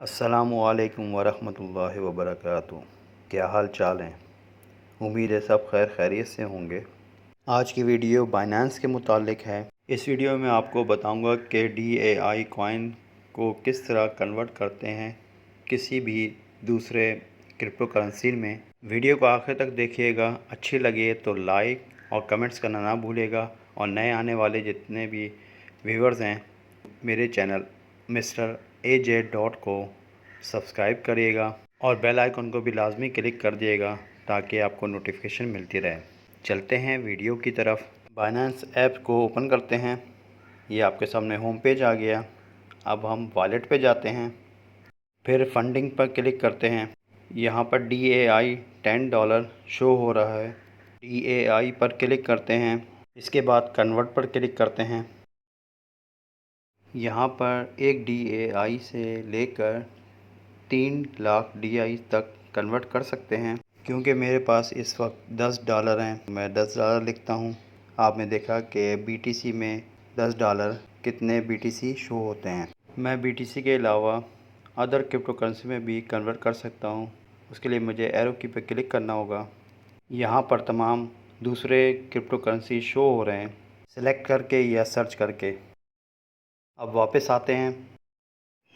السلام علیکم ورحمۃ اللہ وبرکاتہ۔ کیا حال چال ہیں؟ امید ہے سب خیر خیریت سے ہوں گے۔ آج کی ویڈیو بائنانس کے متعلق ہے۔ اس ویڈیو میں آپ کو بتاؤں گا کہ DAI کوائن کو کس طرح کنورٹ کرتے ہیں کسی بھی دوسرے کرپٹو کرنسی میں۔ ویڈیو کو آخر تک دیکھیے گا، اچھی لگے تو لائک اور کمنٹس کرنا نہ بھولے گا، اور نئے آنے والے جتنے بھی ویورز ہیں میرے چینل مسٹر AJ کو سبسکرائب کریے گا اور بیل آئیکن کو بھی لازمی کلک کر دیے گا تاکہ آپ کو نوٹیفیکیشن ملتی رہے۔ چلتے ہیں ویڈیو کی طرف۔ بائنانس ایپ کو اوپن کرتے ہیں۔ یہ آپ کے سامنے ہوم پیج آ گیا۔ اب ہم والیٹ پہ جاتے ہیں، پھر فنڈنگ پر کلک کرتے ہیں۔ یہاں پر DAI $10 شو ہو رہا ہے۔ DAI پر کلک کرتے ہیں، اس کے بعد کنورٹ پر کلک کرتے ہیں۔ یہاں پر ایک DAI سے لے کر 3 لاکھ DAI تک کنورٹ کر سکتے ہیں۔ کیونکہ میرے پاس اس وقت $10 ہیں، میں $10 لکھتا ہوں۔ آپ نے دیکھا کہ BTC میں $10 کتنے BTC شو ہوتے ہیں۔ میں BTC کے علاوہ ادر کرپٹو کرنسی میں بھی کنورٹ کر سکتا ہوں۔ اس کے لیے مجھے ایرو کی پہ کلک کرنا ہوگا۔ یہاں پر تمام دوسرے کرپٹو کرنسی شو ہو رہے ہیں، سلیکٹ کر کے یا سرچ کر کے۔ اب واپس آتے ہیں۔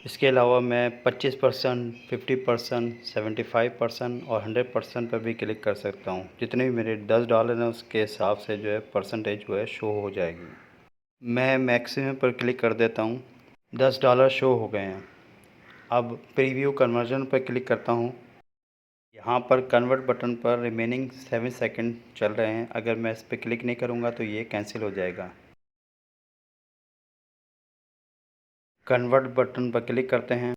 اس کے علاوہ میں 25%، 50%، 75% اور 100% پر بھی کلک کر سکتا ہوں۔ جتنے بھی میرے $10 ہیں اس کے حساب سے جو ہے پرسنٹیج جو ہے شو ہو جائے گی۔ میں میکسیمم پر کلک کر دیتا ہوں۔ $10 شو ہو گئے ہیں۔ اب پریویو کنورژن پر کلک کرتا ہوں۔ یہاں پر کنورٹ بٹن پر ریمیننگ 7 سیکنڈ چل رہے ہیں۔ اگر میں اس پہ کلک نہیں کروں گا تو یہ کینسل ہو جائے گا۔ کنورٹ بٹن پر کلک کرتے ہیں۔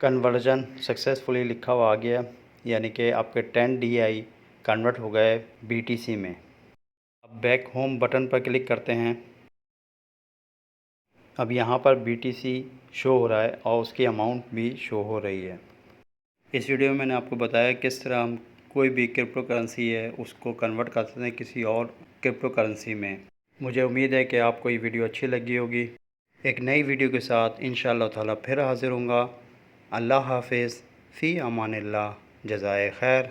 کنورژن سکسیزفلی لکھا ہوا آ گیا، یعنی کہ آپ کے 10 DAI کنورٹ ہو گئے BTC میں۔ اب بیک ہوم بٹن پر کلک کرتے ہیں۔ اب یہاں پر BTC شو ہو رہا ہے اور اس کی اماؤنٹ بھی شو ہو رہی ہے۔ اس ویڈیو میں نے آپ کو بتایا کس طرح ہم کوئی بھی کرپٹو کرنسی ہے اس کو کنورٹ کر سکتے ہیں کسی اور کرپٹو کرنسی میں۔ مجھے امید ہے کہ آپ کو یہ ویڈیو اچھی لگی ہوگی۔ ایک نئی ویڈیو کے ساتھ انشاءاللہ تعالی پھر حاضر ہوں گا۔ اللہ حافظ، فی امان اللہ، جزائے خیر۔